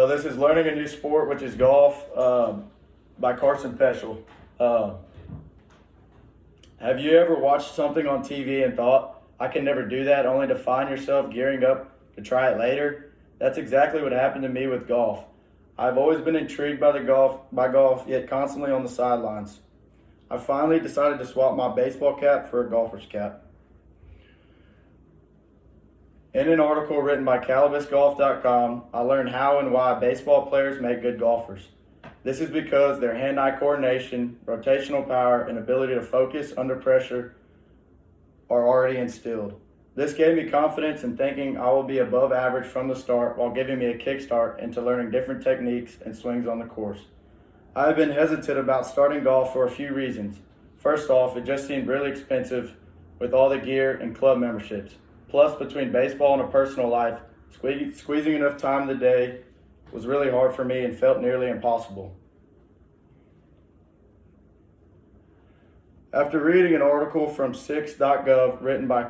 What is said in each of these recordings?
This is Learning a New Sport, which is golf, by Carson Peschel. Have you ever watched something on TV and thought, I can never do that, only to find yourself gearing up to try it later? That's exactly what happened to me with golf. I've always been intrigued by golf, yet constantly on the sidelines. I finally decided to swap my baseball cap for a golfer's cap. In an article written by CalibusGolf.com, I learned how and why baseball players make good golfers. This is because their hand-eye coordination, rotational power, and ability to focus under pressure are already instilled. This gave me confidence in thinking I will be above average from the start while giving me a kickstart into learning different techniques and swings on the course. I have been hesitant about starting golf for a few reasons. First off, it just seemed really expensive with all the gear and club memberships. Plus, between baseball and a personal life, squeezing enough time in the day was really hard for me and felt nearly impossible. After reading an article from Six.gov written by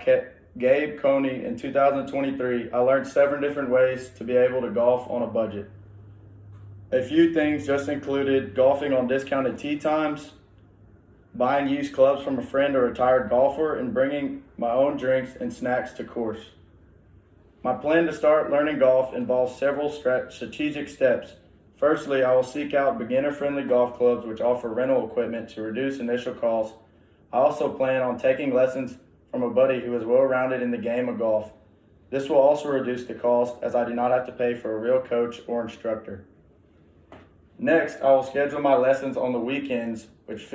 Gabe Coney in 2023, I learned 7 different ways to be able to golf on a budget. A few things just included golfing on discounted tee times, buying used clubs from a friend or retired golfer, and bringing my own drinks and snacks to course. My plan to start learning golf involves several strategic steps. Firstly, I will seek out beginner-friendly golf clubs which offer rental equipment to reduce initial costs. I also plan on taking lessons from a buddy who is well-rounded in the game of golf. This will also reduce the cost as I do not have to pay for a real coach or instructor. Next, I will schedule my lessons on the weekends, which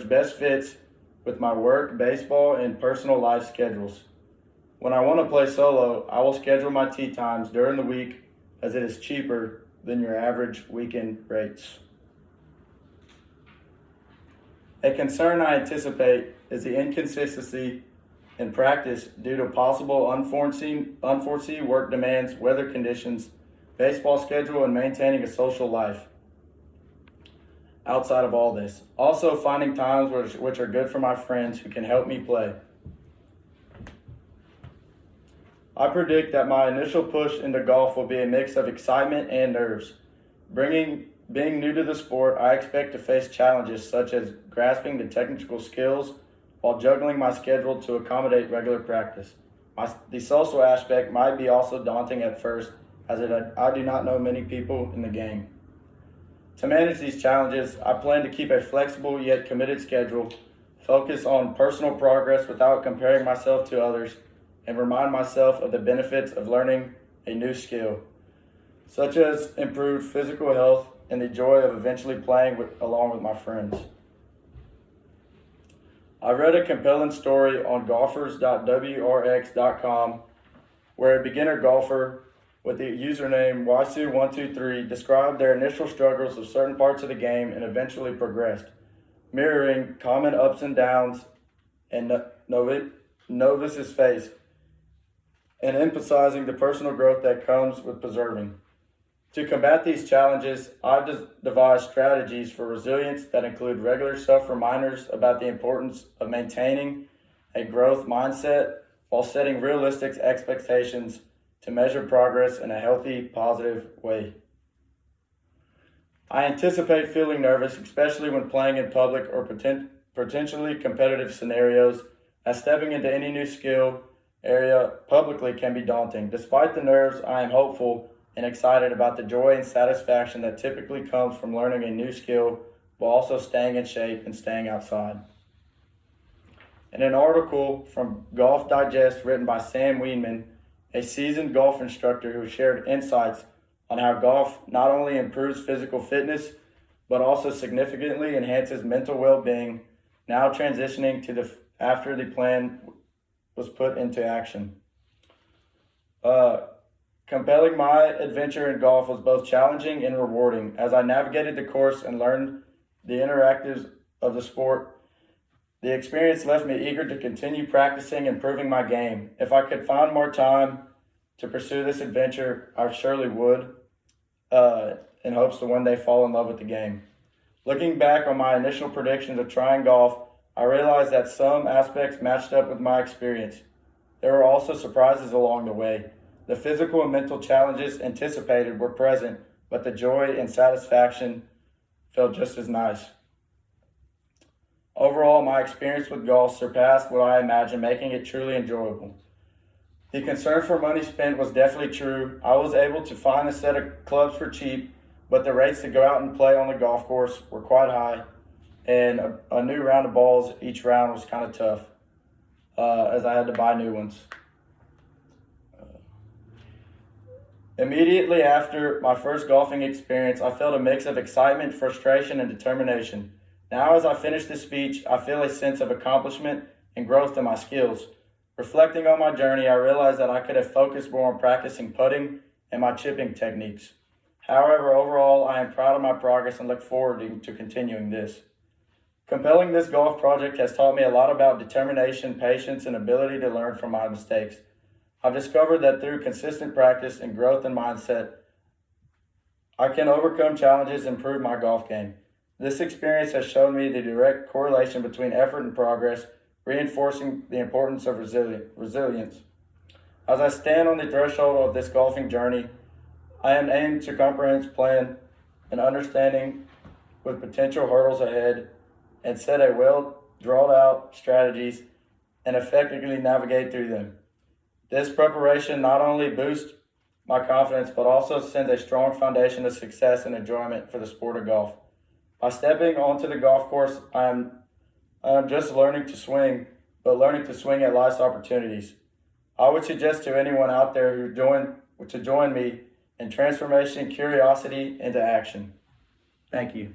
best fits with my work, baseball, and personal life schedules. When I want to play solo, I will schedule my tee times during the week as it is cheaper than your average weekend rates. A concern I anticipate is the inconsistency in practice due to possible unforeseen work demands, weather conditions, baseball schedule, and maintaining a social life. Outside of all this, also finding times which are good for my friends who can help me play. I predict that my initial push into golf will be a mix of excitement and nerves. Being new to the sport, I expect to face challenges such as grasping the technical skills while juggling my schedule to accommodate regular practice. The social aspect might be also daunting at first, as I do not know many people in the game. To manage these challenges, I plan to keep a flexible yet committed schedule, focus on personal progress without comparing myself to others, and remind myself of the benefits of learning a new skill, such as improved physical health and the joy of eventually playing along with my friends. I read a compelling story on golfers.wrx.com where a beginner golfer with the username Wasu123 described their initial struggles of certain parts of the game and eventually progressed, mirroring common ups and downs and novices face, and emphasizing the personal growth that comes with preserving. To combat these challenges, I've devised strategies for resilience that include regular self-reminders about the importance of maintaining a growth mindset while setting realistic expectations to measure progress in a healthy, positive way. I anticipate feeling nervous, especially when playing in public or potentially competitive scenarios, as stepping into any new skill area publicly can be daunting. Despite the nerves, I am hopeful and excited about the joy and satisfaction that typically comes from learning a new skill while also staying in shape and staying outside. In an article from Golf Digest written by Sam Wienman, a seasoned golf instructor who shared insights on how golf not only improves physical fitness, but also significantly enhances mental well-being, now transitioning to after the plan was put into action. Compelling my adventure in golf was both challenging and rewarding as I navigated the course and learned the interactives of the sport. The experience left me eager to continue practicing and improving my game. If I could find more time to pursue this adventure, I surely would, in hopes to one day fall in love with the game. Looking back on my initial predictions of trying golf, I realized that some aspects matched up with my experience. There were also surprises along the way. The physical and mental challenges anticipated were present, but the joy and satisfaction felt just as nice. Overall, my experience with golf surpassed what I imagined, making it truly enjoyable. The concern for money spent was definitely true. I was able to find a set of clubs for cheap, but the rates to go out and play on the golf course were quite high, and a new round of balls each round was kind of tough, as I had to buy new ones. Immediately after my first golfing experience, I felt a mix of excitement, frustration, and determination. Now, as I finish this speech, I feel a sense of accomplishment and growth in my skills. Reflecting on my journey, I realized that I could have focused more on practicing putting and my chipping techniques. However, overall, I am proud of my progress and look forward to continuing this. Completing this golf project has taught me a lot about determination, patience, and ability to learn from my mistakes. I've discovered that through consistent practice and growth in mindset, I can overcome challenges and improve my golf game. This experience has shown me the direct correlation between effort and progress, reinforcing the importance of resilience. As I stand on the threshold of this golfing journey, I am aimed to comprehensive plan and understanding with potential hurdles ahead and set a well drawn out strategies and effectively navigate through them. This preparation not only boosts my confidence but also sends a strong foundation of success and enjoyment for the sport of golf. By stepping onto the golf course, I am just learning to swing, but learning to swing at life's opportunities. I would suggest to anyone out there to join me in transformation, curiosity into action. Thank you.